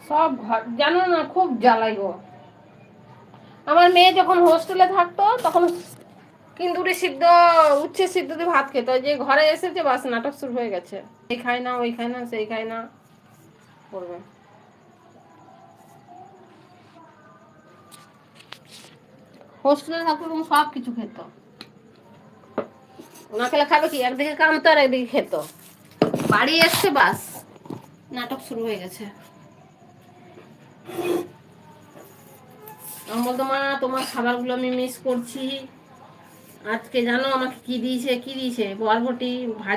সব ঘর জানো না, খুব জ্বালাই গো। আমার মেয়ে যখন হোস্টেলে থাকতো তখন কিন্দুরি সিদ্ধ, উচ্ছে সিদ্ধ দিয়ে ভাত খেত। যে ঘরে এসেছে বাস নাটক শুরু হয়ে গেছে, এই খায় না, ওই খায় না, সেই খায় না, করবে। হোস্টেলে থাকতো তখন সব কিছু খেত, না খেলে খাবে কি? একদিকে কামতো আর একদিকে খেত। বাড়ি এসছে বাস নাটক শুরু হয়ে গেছে। আমি বলতো, মা তোমার খাবারগুলো আমি মিস করছি। আজকে জানো আমাকে কি দিয়েছে, কি দিয়েছে? বরবটি ভাজি।